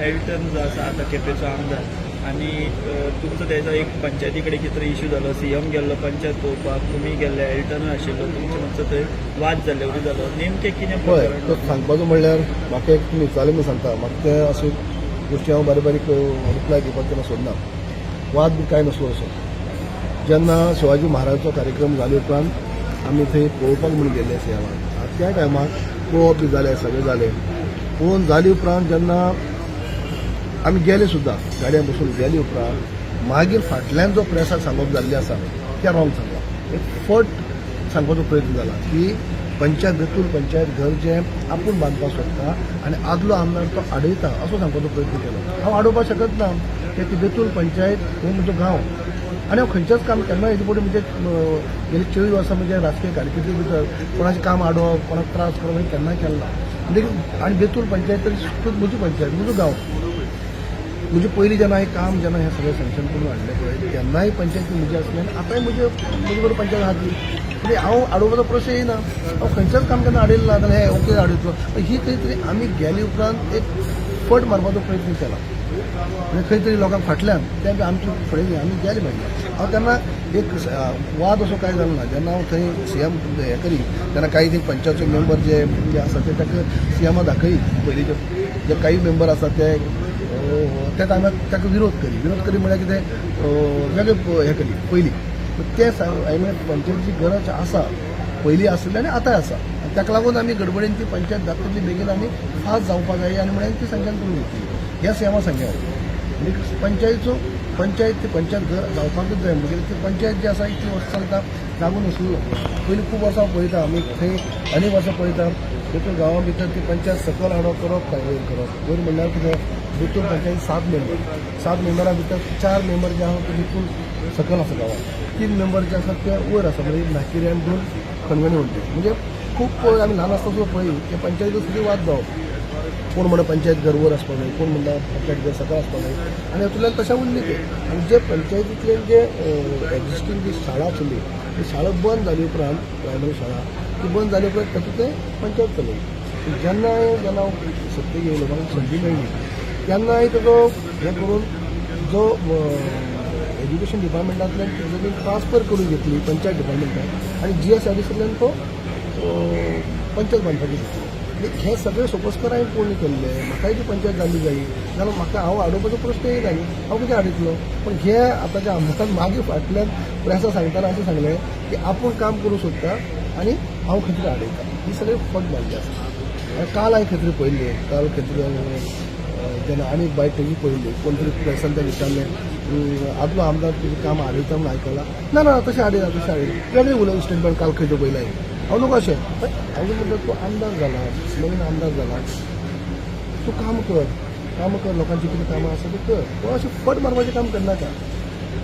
Elton जो आसा आतां केपेंचो आमदार आनी तुमचो तेजो एक पंचायती कडेन कितें तरी इश्यू जालो सीएम गेल्लो पंचायत पळोवपाक तुमी गेल्ले एल्टन आशिल्लो तुमचो मातसो थंय वाद जाल्ले उरी जालो नेमकें कितें हय तो सांगपाचो म्हणल्यार म्हाका एक तुमी विचारलें म्हणून सांगता म्हाका ते अशे गोश्टी हांव बारीक बारीक रिप्लाय दिवपाक केन्ना सोदना वाद बी कांय नासलो असो जेन्ना शिवाजी महाराजाचो कार्यक्रम जाले उपरांत आमी थंय पळोवपाक म्हणून गेल्ले सीएमाक त्या टायमार पळोवप बी जालें सगळें जालें पळोवन जाले उपरांत जेन्ना आमी गेले सुद्दां गाडयांत बसून गेले उपरांत मागीर फाटल्यान जो प्रेसाक सांगप जाल्लें आसा तें रॉंग सांगलां एक फट सांगपाचो प्रयत्न जाला की पंचायत बेतूल पंचायत घर जें आपूण बांदपाक सोदता आनी आदलो आमदार तो आडयता असो सांगपाचो प्रयत्न केलो हांव आडोवपाक शकत ना कित्याक ती बेतूल पंचायत हो म्हजो गांव आनी हांव खंयचेंच काम केन्ना हेजे फुडें म्हणजे गेली 24 वर्सां म्हणजे राजकीय कारकिर्दी भितर कोणाचें काम आडोवप कोणाक त्रास करप हें केन्नाय केलें ना आनी बेतूल पंचायत तरी सुद्दां म्हजी पंचायत म्हजो गांव म्हणजे पयलीं जेन्ना हें काम जेन्ना हें सगळें सँक्शन करून हाडलें पळय तेन्नाय पंचायती म्हजी आसली आनी आतांय म्हजे बरोबर पंचायत आहा ती म्हणजे हांव आडोवपाचो प्रश्न येयना हांव खंयचेंच काम केन्ना आडयलें ना जाल्यार हें ओके आडयतलो ही खंय तरी आमी गेले उपरांत एक फट मारपाचो प्रयत्न केला म्हणजे खंय तरी लोकांक फाटल्यान ते आमची फुडें आमी गेले मागीर हांव तेन्ना एक वाद असो कांय जालो ना जेन्ना हांव थंय सीएम हें करी तेन्ना काही ते पंचायतचे मेंबर जे आसा ते ताका सीएमा दाखय पयलींचे जे काही मेंबर आसा ते त्या टायमार ताका विरोध करी म्हळ्यार कितें वेगळें हें करी पयलीं ते हांवें पंचायतीची गरज आसा पयलीं आसली आनी आतांय आसा आनी ताका लागून आमी गडबडीन ती पंचायत जाता तितली बेगीन आमी फास्ट जावपाक जाय आनी म्हळ्यार ती संख्यान करून घेतली ह्या सीएमा सांगया आनी पंचायत ती पंचायत घर जावपाकूच जाय म्हणजे ती पंचायत जी आसा इतली वर्सां चलता लागून नासलो पयलीं खूब वर्सां पळयता आमी थंय अनेक वर्सां पळयता बेतूल गांवा भितर ती पंचायत सकयल हाडप करप काय करप वयर म्हणल्यार कितें बेतूल पंचायत 7 मेंबरां भितर 4 मेंबर जे आसा ते बेतूल सकयल आसा गांवांत 3 मेंबर जे आसात ते वयर आसा म्हणजे नाकिरे आनी 2 खणगणे म्हणटा म्हणजे खूब आमी ल्हान आसता सुद्दां पळय ते पंचायती सुद्दां वाद जावप कोण म्हणटा पंचायत घर वर आसपा जाय कोण म्हणटा पंचायत घर सकयल आसपा जाय आनी हातूंतल्यान तशें उरली ते आनी जे पंचायतींतल्यान जे एक्जिस्टींग जी शाळा आशिल्ली ती शाळा बंद जाली उपरांत प्रायमरी शाळा ती बंद जाली उपरांत तातूंत ते पंचायत चलयली जेन्ना हांव सत्तेक येयलो म्हाका संदी मेळ्ळी तेन्नाय ताजो हें करून जो एज्युकेशन डिपार्टमेंटांतल्यान ती जमीन ट्रान्सफर करून घेतली पंचायत डिपार्टमेंटान आनी GSRDCंतल्यान तो पंचायत बांदपाची घेतली हे सगळे सोपोस्कर हांवें पूर्ण केल्ले म्हाकाय ती पंचायत जाल्ली जायी जाल्यार म्हाका हांव आडोवपाचो प्रश्न येयना न्ही हांव कितें आडयतलो पण हे आतांच्या आमदारान मागीर फाटल्यान प्रेसा सांगताना अशें सांगलें की आपूण काम करूं सोदता आनी हांव खंय तरी आडयता ही सगळी फट मारली आसा काल हांवें खंय तरी पळयल्ली काल खंय तरी जेन्ना आनी एक बायट तेजी पळयल्ली कोण तरी प्रेसान तें विचारलें आदलो आमदार तुजें काम आडयता म्हूण आयकलां ना तशें आडयना वेगळें उलयलें स्टेटमेंट काल खंय पळयलें हांव नको अशें हांवें म्हणटा तूं आमदार जाला नवीन आमदार जाला तूं काम कर लोकांची कितें कामां आसा ती कर पूण अशें फट मारपाचें काम करनाका